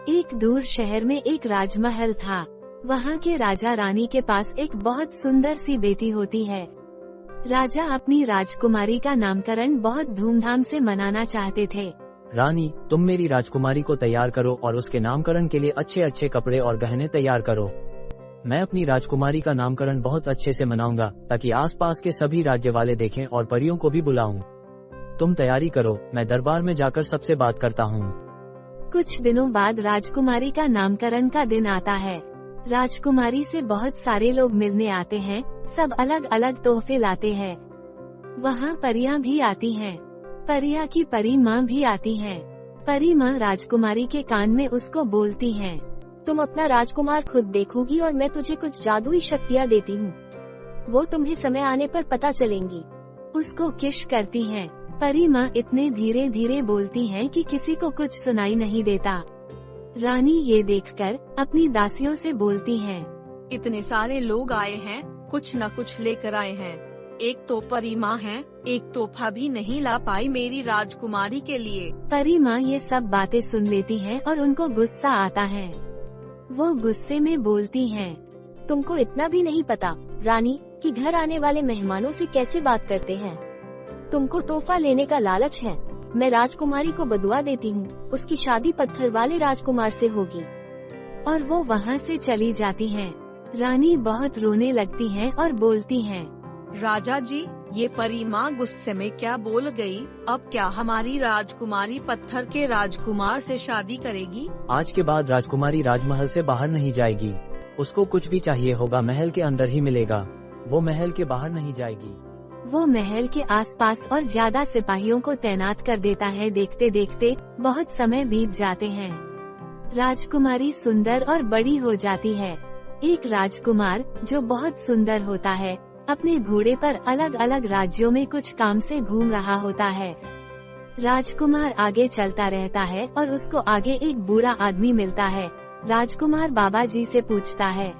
एक दूर शहर में एक राजमहल था। वहाँ के राजा रानी के पास एक बहुत सुंदर सी बेटी होती है। राजा अपनी राजकुमारी का नामकरण बहुत धूमधाम से मनाना चाहते थे। रानी, तुम मेरी राजकुमारी को तैयार करो और उसके नामकरण के लिए अच्छे अच्छे कपड़े और गहने तैयार करो। मैं अपनी राजकुमारी का नामकरण बहुत अच्छे से मनाऊंगा ताकि आसपास के सभी राज्य वाले देखें और परियों को भी बुलाऊं। तुम तैयारी करो, मैं दरबार में जाकर सबसे बात करता हूँ। कुछ दिनों बाद राजकुमारी का नामकरण का दिन आता है। राजकुमारी से बहुत सारे लोग मिलने आते हैं, सब अलग अलग तोहफे लाते हैं। वहाँ परियां भी आती हैं। परिया की परी माँ भी आती हैं। परी माँ राजकुमारी के कान में उसको बोलती हैं, तुम अपना राजकुमार खुद देखोगी और मैं तुझे कुछ जादुई शक्तियाँ देती हूँ, वो तुम्हें समय आने पर पता चलेंगी। उसको किश करती हैं। परी माँ इतने धीरे धीरे बोलती हैं कि किसी को कुछ सुनाई नहीं देता। रानी ये देखकर अपनी दासियों से बोलती हैं, इतने सारे लोग आए हैं, कुछ न कुछ लेकर आए हैं। एक तो परी माँ है, एक तोहफा भी नहीं ला पाई मेरी राजकुमारी के लिए। परी माँ ये सब बातें सुन लेती हैं और उनको गुस्सा आता है। वो गुस्से में बोलती हैं, तुमको इतना भी नहीं पता रानी कि घर आने वाले मेहमानों से कैसे बात करते हैं। तुमको तोहफा लेने का लालच है। मैं राजकुमारी को बदुआ देती हूँ, उसकी शादी पत्थर वाले राजकुमार से होगी। और वो वहाँ से चली जाती हैं। रानी बहुत रोने लगती हैं और बोलती हैं, राजा जी, ये परी माँ गुस्से में क्या बोल गई? अब क्या हमारी राजकुमारी पत्थर के राजकुमार से शादी करेगी? आज के बाद राजकुमारी राजमहल से बाहर नहीं जाएगी। उसको कुछ भी चाहिए होगा महल के अंदर ही मिलेगा। वो महल के बाहर नहीं जाएगी। वो महल के आसपास और ज्यादा सिपाहियों को तैनात कर देता है। देखते देखते बहुत समय बीत जाते हैं। राजकुमारी सुंदर और बड़ी हो जाती है। एक राजकुमार जो बहुत सुंदर होता है, अपने घोड़े पर अलग अलग राज्यों में कुछ काम से घूम रहा होता है। राजकुमार आगे चलता रहता है और उसको आगे एक बूढ़ा आदमी मिलता है। राजकुमार बाबा जी से पूछता है,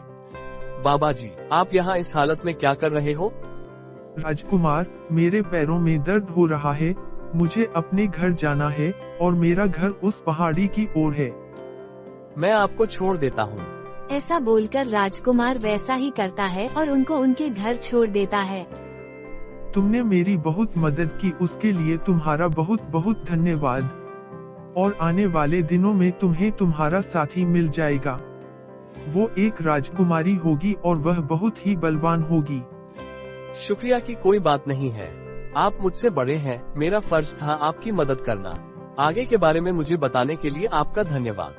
बाबा जी, आप यहाँ इस हालत में क्या कर रहे हो? राजकुमार, मेरे पैरों में दर्द हो रहा है, मुझे अपने घर जाना है और मेरा घर उस पहाड़ी की ओर है। मैं आपको छोड़ देता हूँ। ऐसा बोलकर राजकुमार वैसा ही करता है और उनको उनके घर छोड़ देता है। तुमने मेरी बहुत मदद की, उसके लिए तुम्हारा बहुत बहुत धन्यवाद। और आने वाले दिनों में तुम्हें तुम्हारा साथी मिल जाएगा। वो एक राजकुमारी होगी और वह बहुत ही बलवान होगी। शुक्रिया की कोई बात नहीं है, आप मुझसे बड़े हैं, मेरा फर्ज था आपकी मदद करना। आगे के बारे में मुझे बताने के लिए आपका धन्यवाद।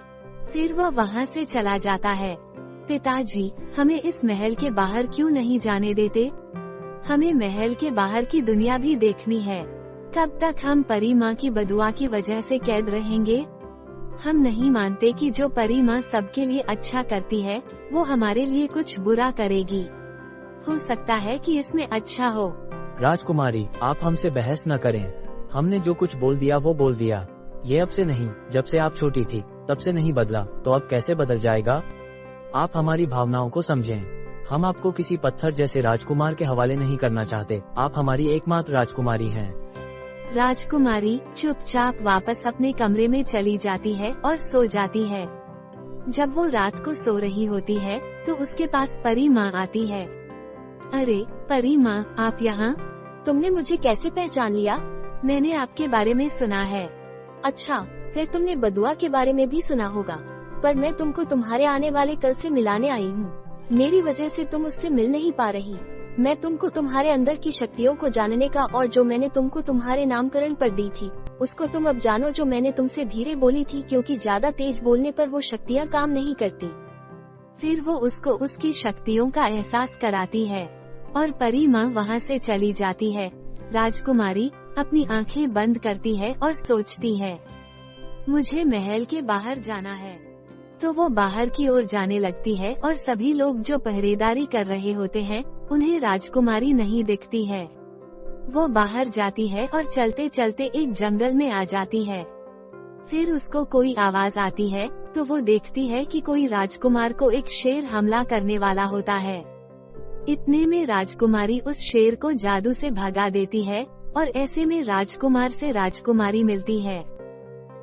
फिर वह वहाँ से चला जाता है। पिताजी, हमें इस महल के बाहर क्यों नहीं जाने देते? हमें महल के बाहर की दुनिया भी देखनी है। कब तक हम परी माँ की बदुआ की वजह से कैद रहेंगे? हम नहीं मानते कि जो परी माँ सबके लिए अच्छा करती है, वो हमारे लिए कुछ बुरा करेगी। हो सकता है कि इसमें अच्छा हो। राजकुमारी, आप हमसे बहस न करें। हमने जो कुछ बोल दिया वो बोल दिया। ये अब से नहीं, जब से आप छोटी थी तब से नहीं बदला, तो अब कैसे बदल जाएगा? आप हमारी भावनाओं को समझें। हम आपको किसी पत्थर जैसे राजकुमार के हवाले नहीं करना चाहते। आप हमारी एकमात्र राजकुमारी हैं। राजकुमारी चुपचाप वापस अपने कमरे में चली जाती है और सो जाती है। जब वो रात को सो रही होती है तो उसके पास परी माँ आती है। अरे परी माँ, आप यहाँ? तुमने मुझे कैसे पहचान लिया? मैंने आपके बारे में सुना है। अच्छा, फिर तुमने बदुआ के बारे में भी सुना होगा, पर मैं तुमको तुम्हारे आने वाले कल से मिलाने आई हूँ। मेरी वजह से तुम उससे मिल नहीं पा रही। मैं तुमको तुम्हारे अंदर की शक्तियों को जानने का और जो मैंने तुमको तुम्हारे नामकरण पर दी थी, उसको तुम अब जानो, जो मैंने तुमसे धीरे बोली थी, क्योंकि ज्यादा तेज बोलने पर वो शक्तियाँ काम नहीं करती। फिर वो उसको उसकी शक्तियों का एहसास कराती है और परी माँ वहाँ से चली जाती है। राजकुमारी अपनी आंखें बंद करती है और सोचती है, मुझे महल के बाहर जाना है। तो वो बाहर की ओर जाने लगती है और सभी लोग जो पहरेदारी कर रहे होते हैं, उन्हें राजकुमारी नहीं दिखती है। वो बाहर जाती है और चलते चलते एक जंगल में आ जाती है। फिर उसको कोई आवाज आती है तो वो देखती है कि कोई राजकुमार को एक शेर हमला करने वाला होता है। इतने में राजकुमारी उस शेर को जादू से भगा देती है और ऐसे में राजकुमार से राजकुमारी मिलती है।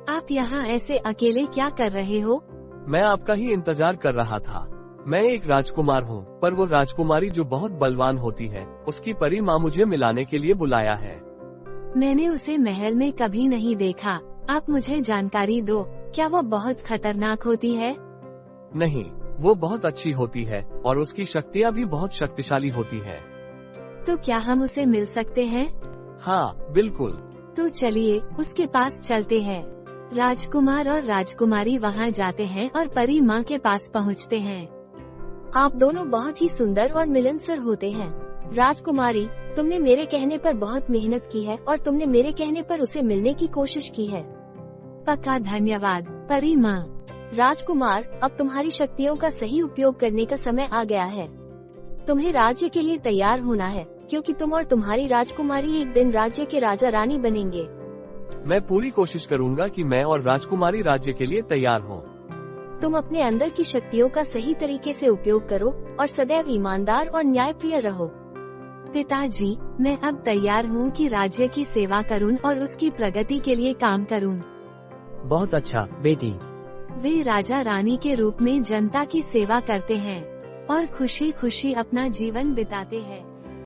आप यहाँ ऐसे अकेले क्या कर रहे हो? मैं आपका ही इंतजार कर रहा था। मैं एक राजकुमार हूँ, पर वो राजकुमारी जो बहुत बलवान होती है, उसकी परी माँ मुझे मिलाने के लिए बुलाया है। मैंने उसे महल में कभी नहीं देखा, आप मुझे जानकारी दो, क्या वो बहुत खतरनाक होती है? नहीं, वो बहुत अच्छी होती है और उसकी शक्तियाँ भी बहुत शक्तिशाली होती है। तो क्या हम उसे मिल सकते हैं? हाँ बिल्कुल। तो चलिए उसके पास चलते हैं। राजकुमार और राजकुमारी वहाँ जाते हैं और परी माँ के पास पहुँचते हैं। आप दोनों बहुत ही सुंदर और मिलनसार होते हैं। राजकुमारी, तुमने मेरे कहने पर बहुत मेहनत की है और तुमने मेरे कहने पर उसे मिलने की कोशिश की है। पक्का धन्यवाद परी माँ। राजकुमार, अब तुम्हारी शक्तियों का सही उपयोग करने का समय आ गया है। तुम्हें राज्य के लिए तैयार होना है, क्योंकि तुम और तुम्हारी राजकुमारी एक दिन राज्य के राजा रानी बनेंगे। मैं पूरी कोशिश करूँगा कि मैं और राजकुमारी राज्य के लिए तैयार हों। तुम अपने अंदर की शक्तियों का सही तरीके से उपयोग करो और सदैव ईमानदार और न्यायप्रिय रहो। पिताजी, मैं अब तैयार हूँ कि राज्य की सेवा करूँ और उसकी प्रगति के लिए काम करूँ। बहुत अच्छा बेटी। वे राजा रानी के रूप में जनता की सेवा करते हैं और खुशी खुशी अपना जीवन बिताते हैं।